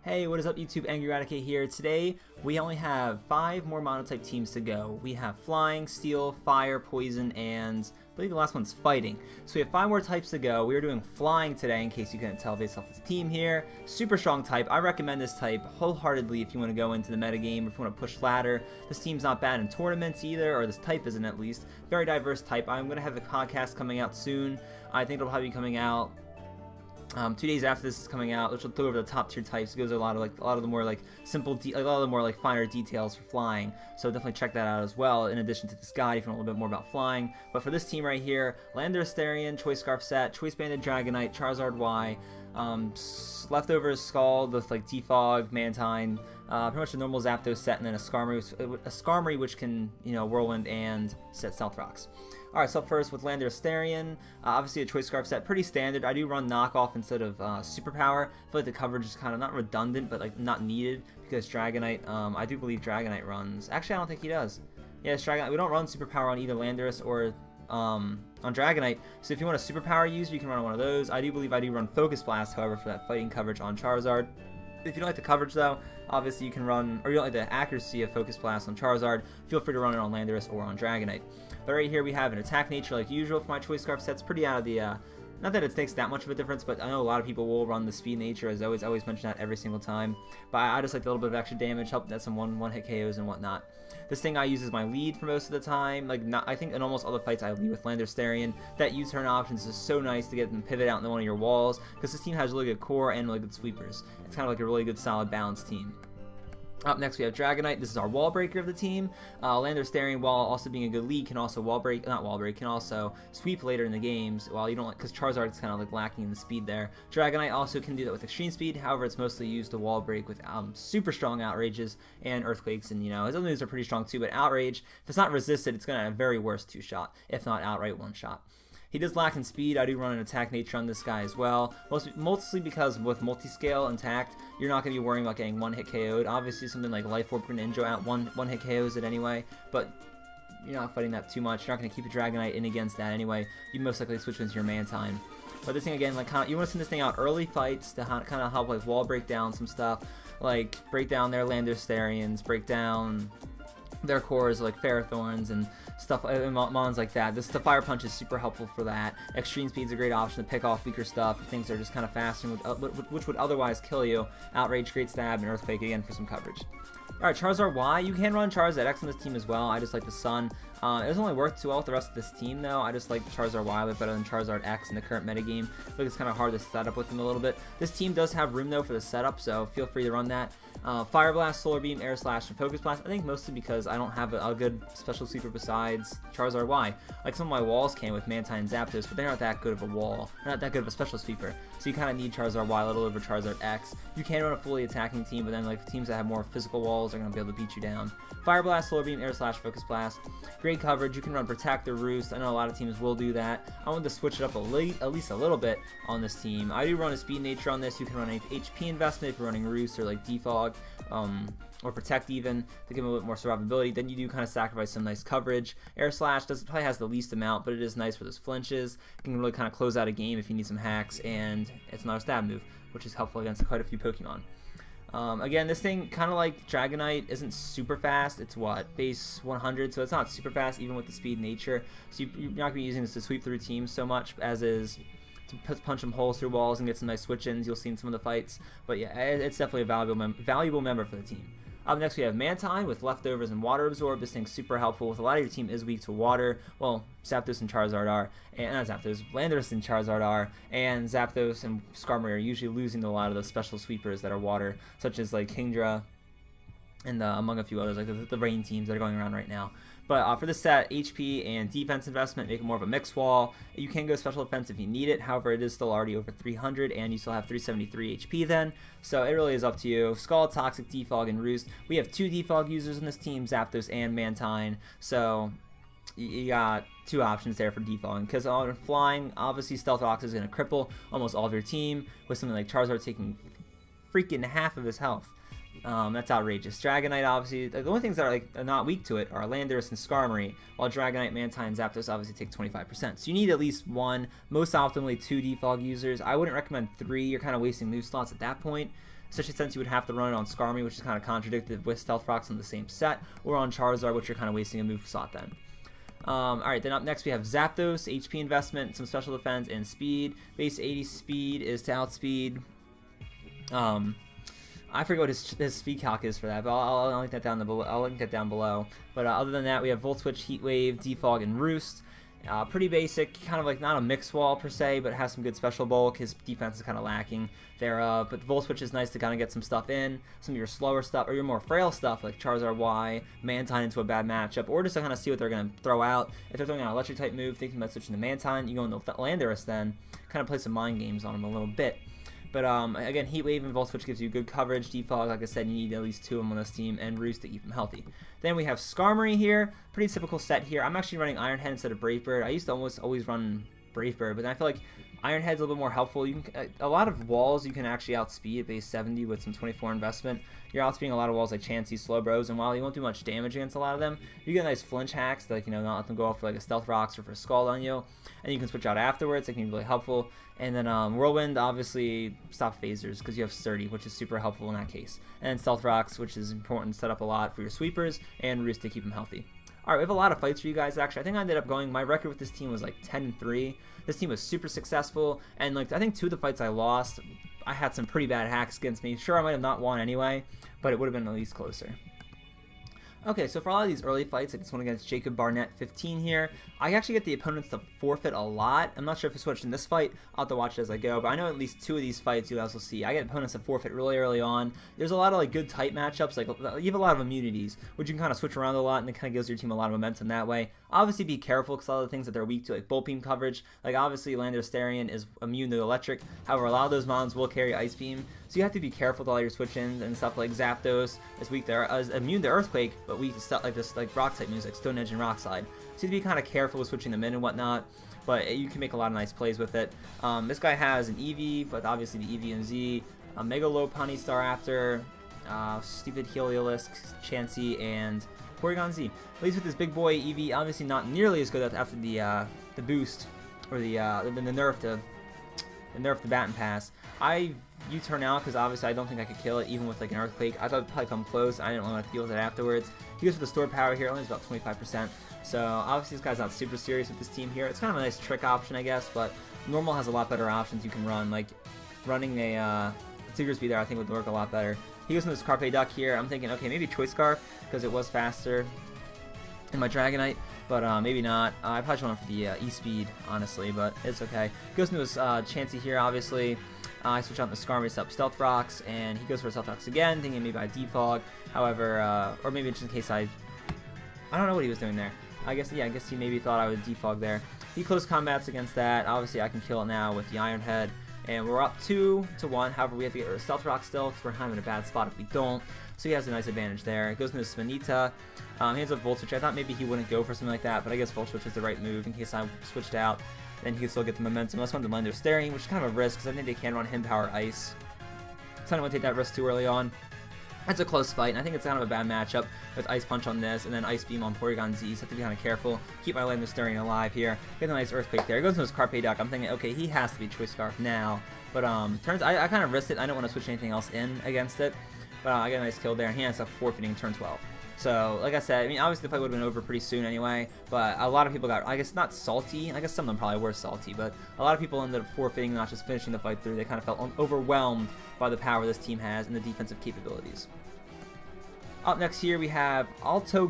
Hey, what is up YouTube? Angry Eradicate here. Today, we only have 5 more Monotype teams to go. We have Flying, Steel, Fire, Poison, and I believe the last one's Fighting. So we have 5 more types to go. We are doing Flying today, in case you couldn't tell based off this team here. Super strong type. I recommend this type wholeheartedly if you want to go into the metagame, if you want to push ladder. This team's not bad in tournaments either, or this type isn't at least. Very diverse type. I'm going to have a podcast coming out soon. I think it'll probably be coming out 2 days after this is coming out, which will go over the top tier types. It goes over a lot of the more like simple, a lot of the more like finer details for flying. So definitely check that out as well. In addition to this guide, if you know a little bit more about flying. But for this team right here, Landorus-Therian, Choice Scarf set, Choice Banded Dragonite, Charizard-Y, Leftovers Skull with like Defog, Mantine, pretty much a normal Zapdos set, and then a Skarmory which can Whirlwind and set Stealth Rocks. Alright, so first with Landorus-Therian, obviously a Choice Scarf set, pretty standard. I do run knockoff instead of Superpower. I feel like the coverage is kind of not redundant, but like not needed, because Dragonite, I do believe Dragonite runs. Actually, I don't think he does. Yeah, it's Dragonite. We don't run Superpower on either Landorus or on Dragonite, so if you want a Superpower user, you can run on one of those. I do believe I do run Focus Blast, however, for that fighting coverage on Charizard. If you don't like the coverage though, obviously you can run, or you don't like the accuracy of Focus Blast on Charizard, feel free to run it on Landorus or on Dragonite. But right here we have an Attack Nature like usual for my Choice Scarf sets. Pretty out of the, not that it makes that much of a difference, but I know a lot of people will run the Speed Nature, as I always mention that every single time. But I just like a little bit of extra damage, help net some one-hit KOs and whatnot. This thing I use as my lead for most of the time. I think in almost all the fights I lead with Landorus-Therian. That U-turn options is so nice to get them pivot out into one of your walls, because this team has really good core and really good sweepers. It's kind of like a really good solid balanced team. Up next we have Dragonite. This is our wall breaker of the team. Landorus-Therian, while also being a good lead, can also can also sweep later in the games. While you don't like, because Charizard is kind of like lacking in the speed there. Dragonite also can do that with extreme speed. However, it's mostly used to wall break with super strong outrages and earthquakes, and his other moves are pretty strong too. But outrage, if it's not resisted, it's gonna have a very worst 2-shot, if not outright 1-shot. He does lack in speed. I do run an Attack Nature on this guy as well. Mostly because with Multiscale intact, you're not going to be worrying about getting one-hit KO'd. Obviously, something like Life Orb Ninja out one-hit KOs it anyway, but you're not fighting that too much. You're not going to keep a Dragonite in against that anyway. You most likely switch into your Mantine. But this thing again, like you want to send this thing out early fights to kind of help like wall break down some stuff, like break down their Landorus-Therians, break down their cores like Ferrothorns and stuff, mons like that. The Fire Punch is super helpful for that. Extreme Speed's a great option to pick off weaker stuff. Things are just kind of faster, which would otherwise kill you. Outrage, Great Stab, and Earthquake again for some coverage. Alright, Charizard-Y. You can run Charizard-X on this team as well. I just like the Sun. It doesn't really work too well with the rest of this team though. I just like Charizard-Y a bit better than Charizard-X in the current metagame. I feel like it's kind of hard to set up with them a little bit. This team does have room though for the setup, so feel free to run that. Fire Blast, Solar Beam, Air Slash, and Focus Blast. I think mostly because I don't have a good special sweeper besides Charizard-Y. Like some of my walls came with Mantine and Zapdos, but they're not that good of a wall. They're not that good of a special sweeper. So you kind of need Charizard-Y a little over Charizard-X. You can run a fully attacking team, but then like the teams that have more physical walls are going to be able to beat you down. Fire Blast, Solar Beam, Air Slash, Focus Blast. Great coverage. You can run Protect or Roost. I know a lot of teams will do that. I want to switch it up at least a little bit on this team. I do run a Speed Nature on this. You can run an HP investment if you're running Roost or like Defog. Or Protect even to give him a bit more survivability. Then you do kind of sacrifice some nice coverage. Air Slash probably has the least amount, but it is nice for those flinches. You can really kind of close out a game if you need some hacks, and it's not a stab move, which is helpful against quite a few Pokemon. Again, this thing, kind of like Dragonite, isn't super fast. It's what? Base 100, so it's not super fast even with the Speed Nature. So you're not going to be using this to sweep through teams so much as is to punch some holes through walls and get some nice switch-ins. You'll see in some of the fights. But yeah, it's definitely a valuable member for the team. Up next we have Mantine with Leftovers and Water Absorb. This thing's super helpful with a lot of your team is weak to water. Well, Zapdos and Charizard are, and not Zapdos, Landorus and Charizard are, and Zapdos and Skarmory are usually losing to a lot of those special sweepers that are water, such as like Kingdra and among a few others, like the rain teams that are going around right now. But for this set, HP and defense investment make it more of a mixed wall. You can go special defense if you need it. However, it is still already over 300, and you still have 373 HP then. So it really is up to you. Scald, Toxic, Defog, and Roost. We have 2 Defog users in this team, Zapdos and Mantine. So you got 2 options there for defaulting. Because on flying, obviously Stealth Rocks is going to cripple almost all of your team, with something like Charizard taking freaking half of his health. That's outrageous. Dragonite, obviously, the only things that are like not weak to it are Landorus and Skarmory, while Dragonite, Mantine, and Zapdos obviously take 25%. So you need at least 1, most optimally 2 defog users. I wouldn't recommend 3. You're kind of wasting move slots at that point. especially since you would have to run it on Skarmory, which is kind of contradictory with Stealth Rocks in the same set, or on Charizard, which you're kind of wasting a move slot then. Alright, then up next we have Zapdos, HP investment, some special defense, and speed. Base 80 speed is to outspeed. I forget what his speed calc is for that, but I'll link that down below. But other than that, we have Volt Switch, Heat Wave, Defog, and Roost. Pretty basic, kind of like not a mix wall per se, but has some good special bulk. His defense is kind of lacking there, but Volt Switch is nice to kind of get some stuff in, some of your slower stuff, or your more frail stuff like Charizard-Y, Mantine into a bad matchup, or just to kind of see what they're going to throw out. If they're throwing out an electric type move, thinking about switching to Mantine, you go into Landorus then, kind of play some mind games on him a little bit. But again, Heat Wave and Volt Switch gives you good coverage. Defog, like I said, you need at least 2 of them on this team, and Roost to keep them healthy. Then we have Skarmory here. Pretty typical set here. I'm actually running Iron Head instead of Brave Bird. I used to almost always run Brave Bird, but then I feel like Iron Head's a little bit more helpful. You can, a lot of walls you can actually outspeed at base 70 with some 24 investment. You're outspeeding a lot of walls like Chansey, Slowbros, and while you won't do much damage against a lot of them, you get nice flinch hacks to, like, not let them go off for like a Stealth Rocks or for a Scald on you, and you can switch out afterwards. That can be really helpful. And then Whirlwind obviously stop phasers because you have Sturdy, which is super helpful in that case. And then Stealth Rocks, which is important to set up a lot for your sweepers, and Roost to keep them healthy. Alright, we have a lot of fights for you guys actually. I think I ended up going, my record with this team was like 10-3. This team was super successful, and like I think 2 of the fights I lost, I had some pretty bad hacks against me. Sure, I might have not won anyway, but it would have been at least closer. Okay, so for a lot of these early fights, like this one against Jacob Barnett 15 here, I actually get the opponents to forfeit a lot. I'm not sure if I switched in this fight. I'll have to watch it as I go, but I know at least 2 of these fights you guys will see. I get opponents to forfeit really early on. There's a lot of like good type matchups, like you have a lot of immunities, which you can kind of switch around a lot, and it kind of gives your team a lot of momentum that way. Obviously be careful because a lot of the things that they're weak to, like Bulk Beam coverage, like obviously Landorus-Therian is immune to electric, however a lot of those mons will carry Ice Beam, so you have to be careful with all your switch-ins and stuff. Like Zapdos is weak there, is immune to Earthquake, but weak to stuff like this, like rock type moves like Stone Edge and Rock Slide. So you have to be kind of careful with switching them in and whatnot, but you can make a lot of nice plays with it. This guy has an Eevee, but obviously the Eevee and Z, a Mega Lopunny Staraptor, stupid Heliolisk, Chansey, and Porygon Z. At least with this big boy Eevee, obviously not nearly as good after the boost or the nerf to Baton Pass. I U-turn out because obviously I don't think I could kill it even with like an Earthquake. I thought it'd probably come close. I didn't want to deal with it afterwards. He goes for the stored power here, only is about 25%. So obviously this guy's not super serious with this team here. It's kind of a nice trick option, I guess, but normal has a lot better options you can run. Like running a Tigger Speed there, I think would work a lot better. He goes into this Carpe Duck here. I'm thinking, okay, maybe Choice Scarf because it was faster in my Dragonite, but maybe not. I probably should went for the E-Speed, honestly, but it's okay. He goes into his Chansey here, obviously. I switch out the Skarmory to set up Stealth Rocks, and he goes for Stealth Rocks again, thinking maybe I defog. However, or maybe just in case I don't know what he was doing there. I guess he maybe thought I would defog there. He close combats against that. Obviously, I can kill it now with the Iron Head. And we're up 2-1. However, we have to get rid of Stealth Rock still because we're kind of in a bad spot if we don't. So he has a nice advantage there. It goes into Smanita. He has a Volt Switch. I thought maybe he wouldn't go for something like that, but I guess Volt Switch was the right move in case I switched out. Then he could still get the momentum. Let's go into Landorus-Therian, which is kind of a risk because I think they can run him Power Ice. So I don't want to take that risk too early on. It's a close fight, and I think it's kind of a bad matchup with Ice Punch on this and then Ice Beam on Porygon Z, so I have to be kind of careful. Keep my Landorus-Therian alive here. Get a nice Earthquake there. It goes into his Carpe Duck. I'm thinking, okay, he has to be Choice Scarf now. But I kind of risked it. I don't want to switch anything else in against it. But I get a nice kill there, and he ends up forfeiting turn 12. So, like I said, I mean, obviously the fight would have been over pretty soon anyway, but a lot of people got, I guess, not salty. I guess some of them probably were salty, but a lot of people ended up forfeiting, not just finishing the fight through. They kind of felt overwhelmed by the power this team has and the defensive capabilities. Up next here, we have Alto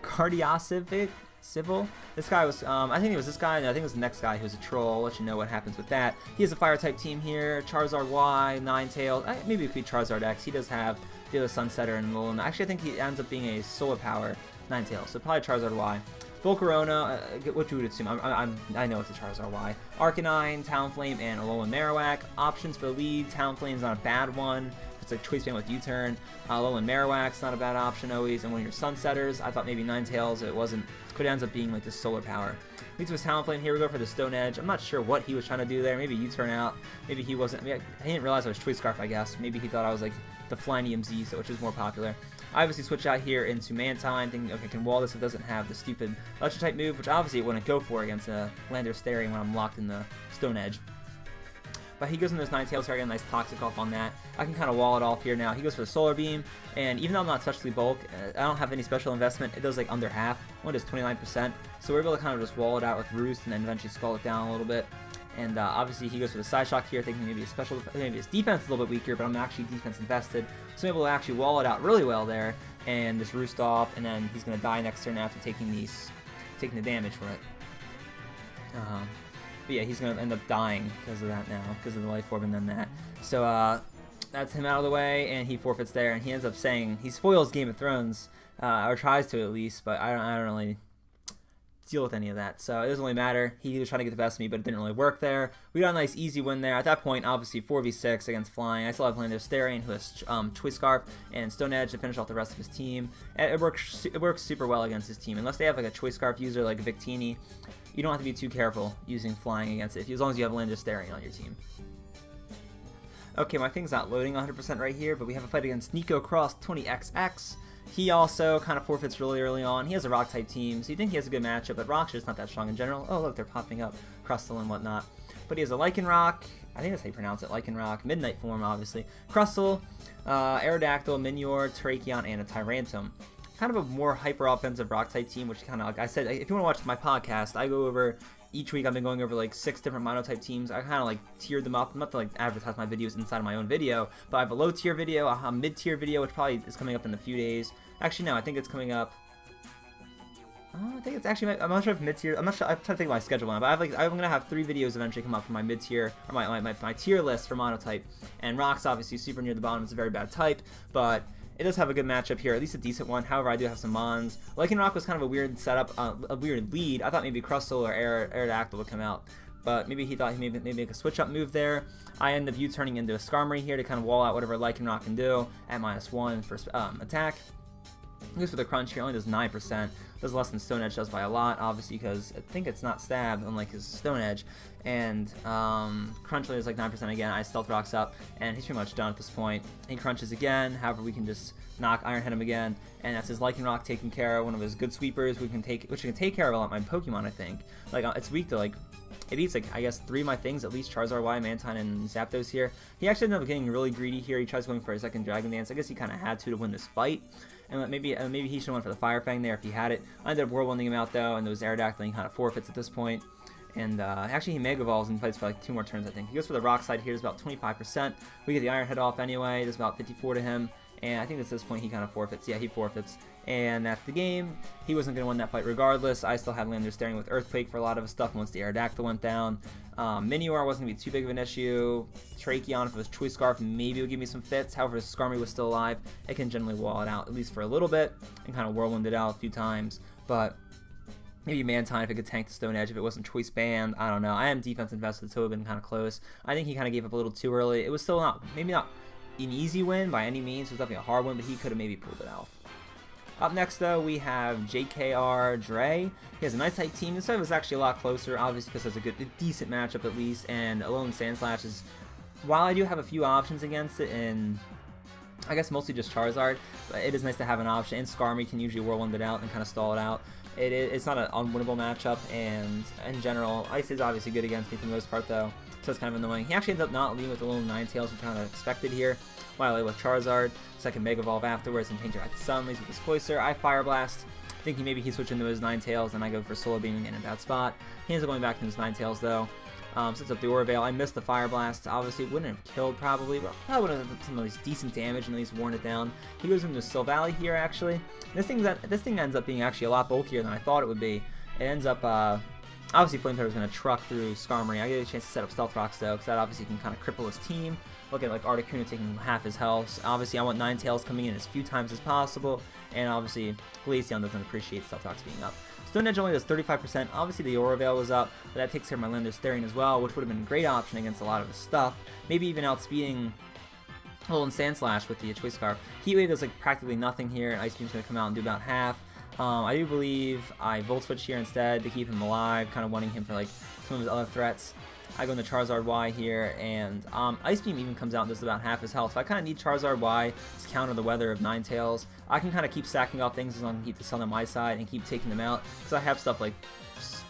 Cardiacivic Civil. This guy was, I think it was this guy, and I think it was the next guy who was a troll. I'll let you know what happens with that. He has a fire type team here. Charizard-Y, Ninetales. Maybe it could be Charizard-X. He does have the other Sunsetter and Lulin. Actually, I think he ends up being a Solar Power Ninetales, so probably Charizard-Y. Volcarona, what you would assume. I know it's a Charizard-Y. Arcanine, Talonflame, and Alolan Marowak. Options for the lead. Talonflame's not a bad one. It's like Choice Band with U-turn. Alolan Marowak's not a bad option always. And one of your Sunsetters, I thought maybe Ninetales. It wasn't, but it ends up being like this Solar Power. Leads to his Talonflame. Here we go for the Stone Edge. I'm not sure what he was trying to do there. Maybe U-turn out. Maybe he wasn't. I didn't realize I was Choice Scarf, I guess. Maybe he thought I was like the Flying EMZ, so which is more popular. I obviously switch out here into Mantine, thinking, okay, can wall this if it doesn't have the stupid Electric type move, which obviously it wouldn't go for against a Landorus-Therian when I'm locked in the Stone Edge. But but he goes into his Ninetales here. I get a nice Toxic off on that. I can kind of wall it off here now. He goes for the Solar Beam, and even though I'm not specially bulk, I don't have any special investment. It does like under half. One does 29%, so we're able to kind of just wall it out with Roost and then eventually skull it down a little bit. And obviously he goes for the Side Shock here, thinking maybe maybe his defense is a little bit weaker, but I'm actually defense invested, so I'm able to actually wall it out really well there, and just Roost off, and then he's gonna die next turn after taking the damage for it. But yeah, he's going to end up dying because of that now, because of the Life Orb and then that. So that's him out of the way, and he forfeits there, and he ends up saying, he spoils Game of Thrones, or tries to at least, but I don't really deal with any of that. So it doesn't really matter. He was trying to get the best of me, but it didn't really work there. We got a nice easy win there. At that point, obviously 4v6 against Flying. I still have Landorus-Therian, who has Choice Scarf and Stone Edge to finish off the rest of his team. And it works super well against his team. Unless they have like a Choice Scarf user like Victini, you don't have to be too careful using Flying against it, as long as you have Landorus-Therian on your team. Okay, my thing's not loading 100% right here, but we have a fight against Nico Cross 20XX. He also kind of forfeits really early on. He has a Rock-type team, so you think he has a good matchup, but Rock's just not that strong in general. Oh, look, they're popping up. Crustle and whatnot. But he has a Lycanroc. I think that's how you pronounce it. Lycanroc. Midnight form, obviously. Crustle, Aerodactyl, Minior, Terrakion, and a Tyrantum. Kind of a more hyper-offensive Rock-type team, which kind of, like I said, if you want to watch my podcast, I go over... Each week I've been going over like 6 different Monotype teams. I kind of like tiered them up, not to like advertise my videos inside of my own video, but I have a low tier video, a mid tier video, which probably is coming up in a few days. Actually, no, I think it's coming up. I think it's actually, I'm not sure if mid tier, I'm not sure, I'm trying to think of my schedule now, but I'm going to have 3 videos eventually come up for my mid tier, or my tier list for Monotype. And Rock's obviously super near the bottom, it's a very bad type, but it does have a good matchup here, at least a decent one. However, I do have some Mons. Lycanroc was kind of a weird setup, a weird lead. I thought maybe Crustle or Aerodactyl would come out, but maybe he thought he maybe make a switch up move there. I end up U-turning into a Skarmory here to kind of wall out whatever Lycanroc can do at -1 for attack. He goes for the Crunch here, only does 9%. Does less than Stone Edge does by a lot, obviously, because I think it's not stabbed, unlike his Stone Edge. And Crunch is like 9% again. I Stealth Rocks up, and he's pretty much done at this point. He crunches again, however, we can just knock Iron Head him again, and that's his Lycanroc taking care of one of his good sweepers, which can take care of a lot of my Pokemon, I think. Like, it's weak to, like, it eats, like, I guess 3 of my things, at least Charizard-Y, Mantine, and Zapdos here. He actually ended up getting really greedy here. He tries going for a second Dragon Dance. I guess he kind of had to win this fight. And maybe he should have went for the Fire Fang there if he had it. I ended up Whirlwinding him out, though, and those Aerodactyl kind of forfeits at this point. And actually, he Mega Evolves and fights for like 2 more turns, I think. He goes for the Rock side here, does about 25%. We get the Iron Head off anyway, does about 54 to him. And I think at this point he kind of forfeits. Yeah, he forfeits. And that's the game. He wasn't going to win that fight regardless. I still had Landorus-Therian with Earthquake for a lot of his stuff once the Aerodactyl went down. Minior wasn't going to be too big of an issue. Terrakion, if it was Choice Scarf, maybe it would give me some fits. However, if Skarmory was still alive, it can generally wall it out, at least for a little bit, and kind of whirlwind it out a few times. But maybe Mantine if it could tank the Stone Edge if it wasn't Choice Band. I don't know. I am defense invested, so it would have been kind of close. I think he kind of gave up a little too early. It was still maybe not an easy win by any means. It was definitely a hard one, but he could have maybe pulled it off. Up next, though, we have JKR Dre. He has a nice tight team. This fight was actually a lot closer, obviously, because it's a decent matchup at least. And Alone Sandslash is, while I do have a few options against it, and I guess mostly just Charizard, but it is nice to have an option. And Skarmory can usually whirlwind it out and kind of stall it out. It's not an unwinnable matchup, and in general, Ice is obviously good against me for the most part, though, so it's kind of annoying. He actually ends up not leading with a little Ninetales, which I kind of expected here, while I lead with Charizard, so I can Mega Evolve afterwards and change it back to Sun, leads with his Cloyster. I Fire Blast, thinking maybe he'd switch into his Ninetales, and I go for Solar Beaming in a bad spot. He ends up going back to his Ninetales, though. Sets up the Aura Veil. I missed the Fire Blast. Obviously, wouldn't have killed probably, but probably would have done some of these decent damage and at least worn it down. He goes into Silvally here, actually. This thing ends up being actually a lot bulkier than I thought it would be. It ends up, obviously, Flamethrower is going to truck through Skarmory. I get a chance to set up Stealth Rocks, though, because that obviously can kind of cripple his team. Look at, like, Articuno taking half his health. Obviously, I want Ninetales coming in as few times as possible, and obviously, Glaceon doesn't appreciate Stealth Rocks being up. Stone Edge only does 35%. Obviously, the Aura Veil was up, but that takes care of my Landorus-Therian as well, which would have been a great option against a lot of his stuff. Maybe even outspeeding Alolan Sandslash with the Choice Scarf. Heat Wave does like practically nothing here, and Ice Beam's going to come out and do about half. I do believe I Volt Switch here instead to keep him alive, kind of wanting him for like some of his other threats. I go into Charizard-Y here, and Ice Beam even comes out and does about half his health. So I kind of need Charizard-Y to counter the weather of Ninetales. I can kind of keep stacking off things as long as I keep the Sun on my side and keep taking them out, because I have stuff like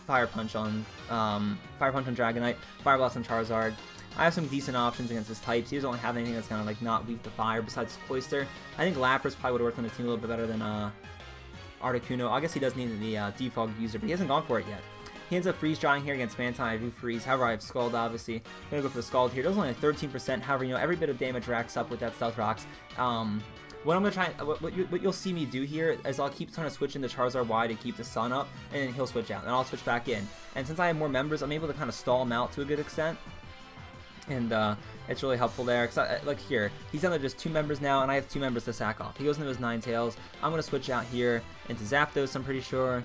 Fire Punch on Dragonite, Fire Blast on Charizard, I have some decent options against his types. He doesn't really have anything that's kind of like not weak to fire besides Cloyster. I think Lapras probably would have worked on the team a little bit better than Articuno. I guess he does need the Defog user, but he hasn't gone for it yet. He ends up freeze drying here against Mantine. I do freeze. However, I have Scald, obviously. I'm going to go for the Scald here. It does only have 13%. However, you know, every bit of damage racks up with that Stealth Rocks. What I'm going to try, what you'll see me do here is I'll keep trying to switch into Charizard-Y to keep the sun up, and then he'll switch out, and I'll switch back in. And since I have more members, I'm able to kind of stall him out to a good extent. And it's really helpful there. Cause like here, he's down to just 2 members now, and I have 2 members to sack off. He goes into his Ninetales. I'm going to switch out here into Zapdos, I'm pretty sure.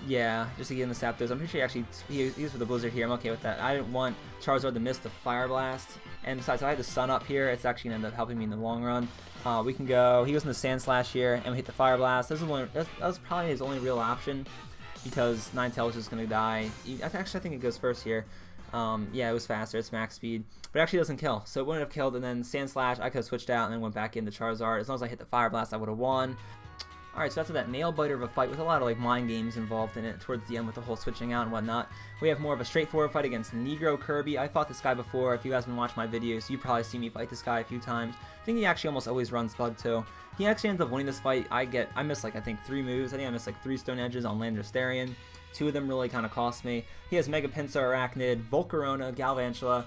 Yeah, just to get in the Zapdos. I'm pretty sure he goes for the Blizzard here. I'm okay with that. I didn't want Charizard to miss the Fire Blast. And besides, if I had the Sun up here, it's actually going to end up helping me in the long run. We can go, he goes into Sand Slash here, and we hit the Fire Blast. That was probably his only real option, because Ninetales is just going to die. Actually, I think it goes first here. Yeah, it was faster, it's max speed, but it actually doesn't kill, so it wouldn't have killed, and then Sand Slash, I could have switched out and then went back into Charizard. As long as I hit the Fire Blast, I would have won. Alright, so after that nail biter of a fight with a lot of like mind games involved in it towards the end with the whole switching out and whatnot, we have more of a straightforward fight against Negro Kirby. I fought this guy before. If you guys have been watching my videos, you've probably seen me fight this guy a few times. I think he actually almost always runs Bug too. He actually ends up winning this fight. I missed like I think 3 moves. I think I missed like 3 Stone Edges on Landorus-Therian. 2 of them really kind of cost me. He has Mega Pinsir, Arachnid, Volcarona, Galvantula,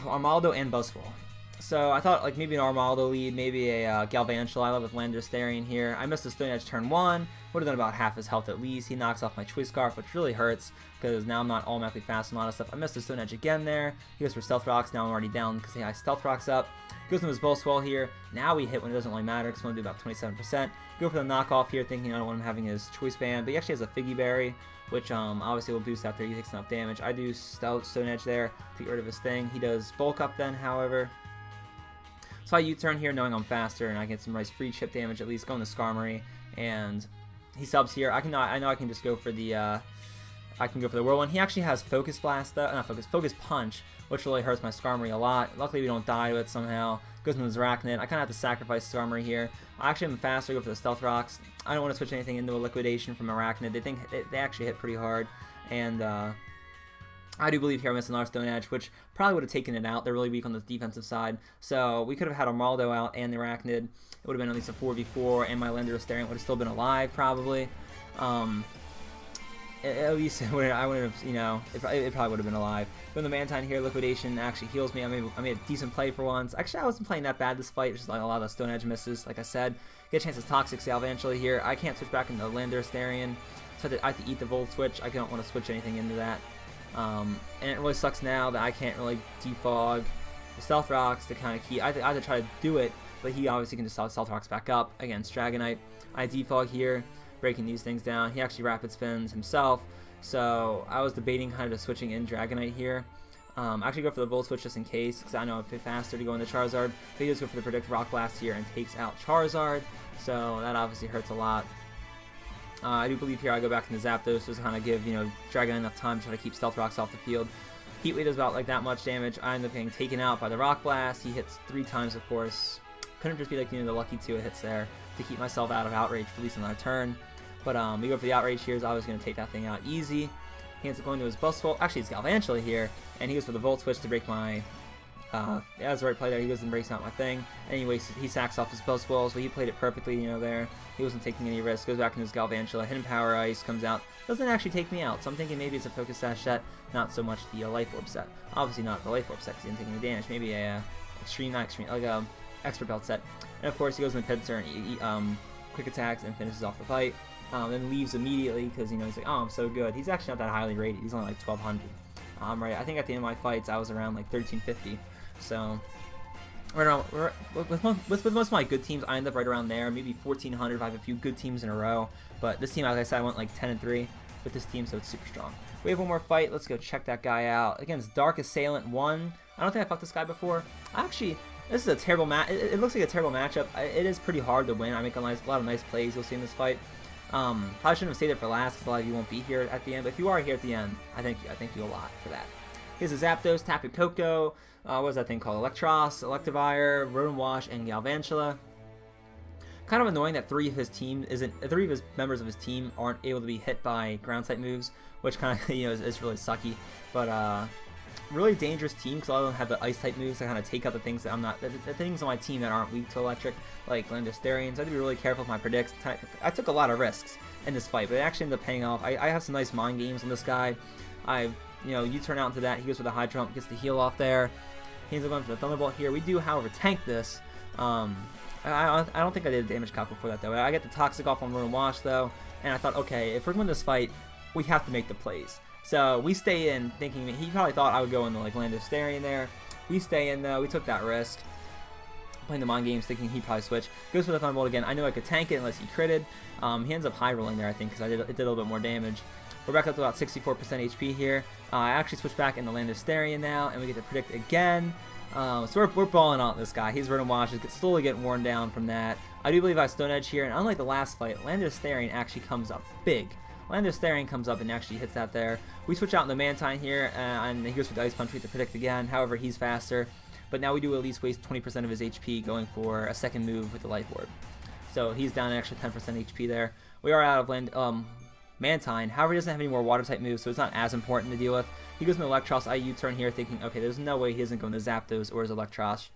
Armaldo, and Buzzwole. So I thought like maybe an Armaldo lead, maybe a Galvantula. I love with Landorus-Therian here. I missed the Stone Edge turn 1. Would have done about half his health at least. He knocks off my Choice Scarf, which really hurts because now I'm not automatically fast and a lot of stuff. I missed the Stone Edge again there. He goes for Stealth Rocks. Now I'm already down because he has Stealth Rocks up. Goes into his Buzzwole here. Now we hit when it doesn't really matter because we only do about 27%. Go for the knockoff here, thinking I don't want him having his Choice Band, but he actually has a Figgy Berry, which obviously will boost after he takes enough damage. I do Stone Edge there to get rid of his thing. He does Bulk Up then, however. So I U-turn here knowing I'm faster and I get some nice free chip damage at least, going to Skarmory, and he subs here. I know I can just go for the Whirlwind. He actually has Focus Blast though, not Focus Punch, which really hurts my Skarmory a lot. Luckily we don't die to it somehow. Goes into his Arachnid. I kind of have to sacrifice Skarmory here. I actually am faster, go for the Stealth Rocks. I don't want to switch anything into a Liquidation from Arachnid. They actually hit pretty hard, and I do believe here I missed another Stone Edge, which probably would have taken it out. They're really weak on the defensive side. So we could have had Armaldo out and the Arachnid. It would have been at least a 4v4, and my Landorus-Therian would have still been alive, probably. At least I would have, you know, it probably would have been alive. But the Mantine here, Liquidation actually heals me. I made a decent play for once. Actually, I wasn't playing that bad this fight. Just like a lot of the Stone Edge misses, like I said. Get a chance to Toxic Sale eventually here. I can't switch back into Landorus-Therian, so I have to eat the Volt Switch. I don't want to switch anything into that. And it really sucks now that I can't really defog the Stealth Rocks to kind of keep. I have to try to do it, but he obviously can just Stealth Rocks back up against Dragonite. I defog here, breaking these things down. He actually Rapid Spins himself, so I was debating kind of just switching in Dragonite here. I actually go for the Volt Switch just in case, because I know it's a bit faster to go into Charizard. But he does go for the Predict Rock Blast here and takes out Charizard, so that obviously hurts a lot. I do believe here I go back into Zapdos just to kind of give, you know, Dragonite enough time to try to keep Stealth Rocks off the field. Heat Wave does about like that much damage. I end up getting taken out by the Rock Blast. He hits 3 times, of course. Couldn't just be like, you know, the lucky 2 hits there to keep myself out of Outrage for at least another turn. But we go for the Outrage here, so I was going to take that thing out easy. He ends up going to his Buzzwole. Actually, it's Galvantula here, and he goes for the Volt Switch to break my... that's the right play there. He goes and breaks out my thing. Anyway, he sacks off his Buzzwole, so he played it perfectly, you know, there. He wasn't taking any risks. Goes back into his Galvantula. Hidden Power Ice comes out. Doesn't actually take me out, so I'm thinking maybe it's a Focus Sash set, not so much the Life Orb set. Obviously not the Life Orb set because he didn't take any damage. Maybe a like a Expert Belt set. And of course, he goes into Pinsir and he quick attacks and finishes off the fight. Then leaves immediately because, you know, he's like, oh, I'm so good. He's actually not that highly rated. He's only like 1200. Right. I think at the end of my fights, I was around like 1350. So, right around, with most of my good teams, I end up right around there. Maybe 1400 if I have a few good teams in a row. But this team, as I said, I went like 10-3 with this team, so it's super strong. We have one more fight. Let's go check that guy out. Against Dark Assailant 1. I don't think I fought this guy before. Actually, this is a terrible match. It looks like a terrible matchup. It is pretty hard to win. I make a lot of nice plays you'll see in this fight. Probably shouldn't have stayed there for last because a lot of you won't be here at the end. But if you are here at the end, I thank you a lot for that. Here's a Zapdos, Tapu Koko, what was that thing called? Electros, Electivire, Rotom Wash, and Galvantula. Kind of annoying that 3 of his members of his team aren't able to be hit by ground type moves, which kind of, you know, is really sucky. But really dangerous team because a lot of them have the ice type moves that kind of take out the things that I'm not, the things on my team that aren't weak to electric, like Landorus-Therian. So I have to be really careful with my predicts. I took a lot of risks in this fight, but it actually ended up paying off. I have some nice mind games on this guy. You turn out into that. He goes with a high jump, gets the heal off there. He ends up going for the Thunderbolt here. We do, however, tank this. I don't think I did a damage calc before that, though. I get the Toxic off on Run and Wash, though, and I thought, okay, if we're going to win this fight, we have to make the plays. So we stay in thinking, he probably thought I would go into like Landorus-Therian there. We stay in, though. We took that risk. Playing the mind games, thinking he'd probably switch. Goes for the Thunderbolt again. I knew I could tank it unless he critted. He ends up high rolling there, I think, because it did a little bit more damage. We're back up to about 64% HP here. I actually switched back into Landorus-Therian now, and we get to predict again. So we're balling out this guy. He's Run and Wash. It's slowly getting worn down from that. I do believe I Stone Edge here, and unlike the last fight, Landorus-Therian actually comes up big. Landorus-Therian comes up and actually hits that there. We switch out into Mantine here, and he goes for the Ice Punch. We have to predict again. However, he's faster. But now we do at least waste 20% of his HP going for a second move with the Life Orb. So he's down an extra 10% HP there. We are out of Mantine. However, he doesn't have any more water type moves, so it's not as important to deal with. He goes into Electros. I U-turn here thinking, okay, there's no way he isn't going to Zapdos or his Electros.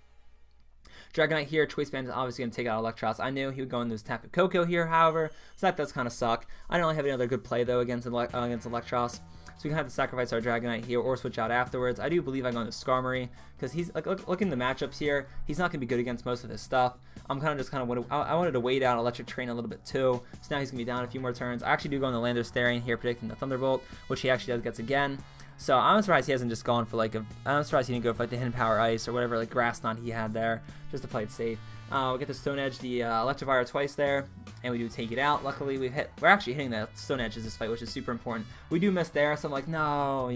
Dragonite here, Choice Band is obviously going to take out Electros. I knew he would go into his Tapu Koko here, however, so that does kind of suck. I don't really have any other good play, though, against Electros. So we can have to sacrifice our Dragonite here or switch out afterwards. I do believe I go into Skarmory because he's like looking at the matchups here. He's not going to be good against most of his stuff. I wanted to wait out Electric Train a little bit too. So now he's going to be down a few more turns. I actually do go into Landorus-Therian here, predicting the Thunderbolt, which he actually gets again. So I'm surprised he hasn't just gone for I'm surprised he didn't go for like the Hidden Power Ice or whatever like Grass Knot he had there, just to play it safe. We get the Stone Edge, the Electivire twice there, and we do take it out. Luckily, we're actually hitting the Stone Edges this fight, which is super important. We do miss there, so I'm like, no,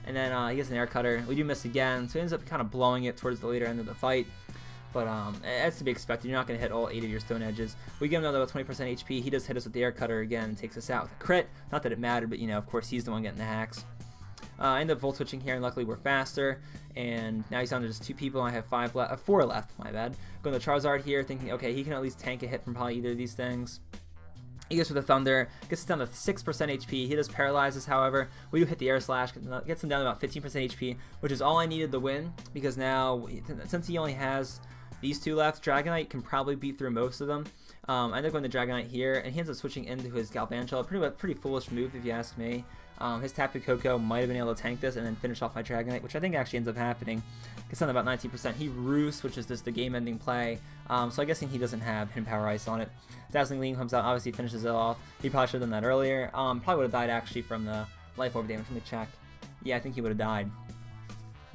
and then he gets an Air Cutter. We do miss again, so he ends up kind of blowing it towards the later end of the fight. But that's to be expected. You're not going to hit all 8 of your Stone Edges. We give him another 20% HP. He does hit us with the Air Cutter again and takes us out with a crit. Not that it mattered, but, of course, he's the one getting the hacks. I end up Volt Switching here, and luckily we're faster. And now he's down to just 2 people. I have 4 left, my bad. Going to Charizard here, thinking, okay, he can at least tank a hit from probably either of these things. He goes for the Thunder, gets us down to 6% HP. He does paralyze us, however. We do hit the Air Slash, gets him down to about 15% HP, which is all I needed to win. Because now, since he only has these 2 left, Dragonite can probably beat through most of them. I end up going to Dragonite here, and he ends up switching into his Galvantula. Pretty foolish move, if you ask me. His Tapu Koko might have been able to tank this and then finish off my Dragonite, which I think actually ends up happening. Gets down to about 19%. He Roost, which is just the game-ending play. So I'm guessing he doesn't have Hidden Power Ice on it. Dazzling Gleam comes out, obviously finishes it off. He probably should have done that earlier. Probably would have died actually from the Life Orb damage. Let me check. Yeah, I think he would have died.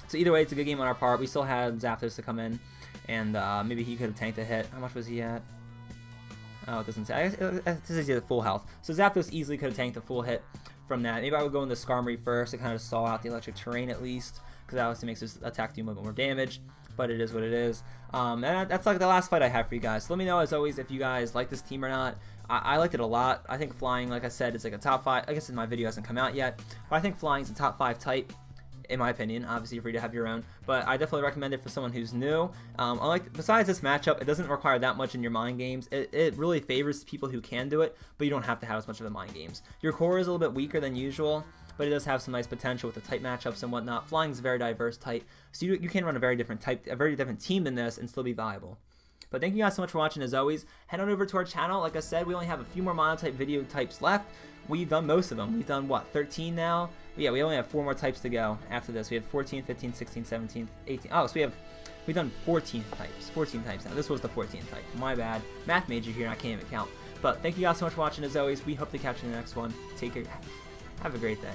So either way, it's a good game on our part. We still had Zapdos to come in, and maybe he could have tanked a hit. How much was he at? Oh, it doesn't say. This is at full health. So Zapdos easily could have tanked a full hit from that. Maybe I would go into Skarmory first to kind of stall out the Electric Terrain at least, because that obviously makes his attack do a little bit more damage. But it is what it is. And that's like the last fight I have for you guys. So let me know, as always, if you guys like this team or not. I liked it a lot. I think Flying, like I said, is like a top 5. I guess my video hasn't come out yet, but I think Flying is a top 5 type, in my opinion. Obviously, you're free to have your own, but I definitely recommend it for someone who's new. Besides this matchup, it doesn't require that much in your mind games. It really favors people who can do it, but you don't have to have as much of the mind games. Your core is a little bit weaker than usual, but it does have some nice potential with the type matchups and whatnot. Flying is a very diverse type, so you can run a very different team than this and still be viable. But thank you guys so much for watching. As always, head on over to our channel. Like I said, we only have a few more Monotype video types left. We've done most of them. We've done, what, 13 now? Yeah, we only have 4 more types to go after this. We have 14, 15, 16, 17, 18. Oh, so we've done 14 types. 14 types now. This was the 14th type. My bad. Math major here, and I can't even count. But thank you guys so much for watching. As always, we hope to catch you in the next one. Take care. Have a great day.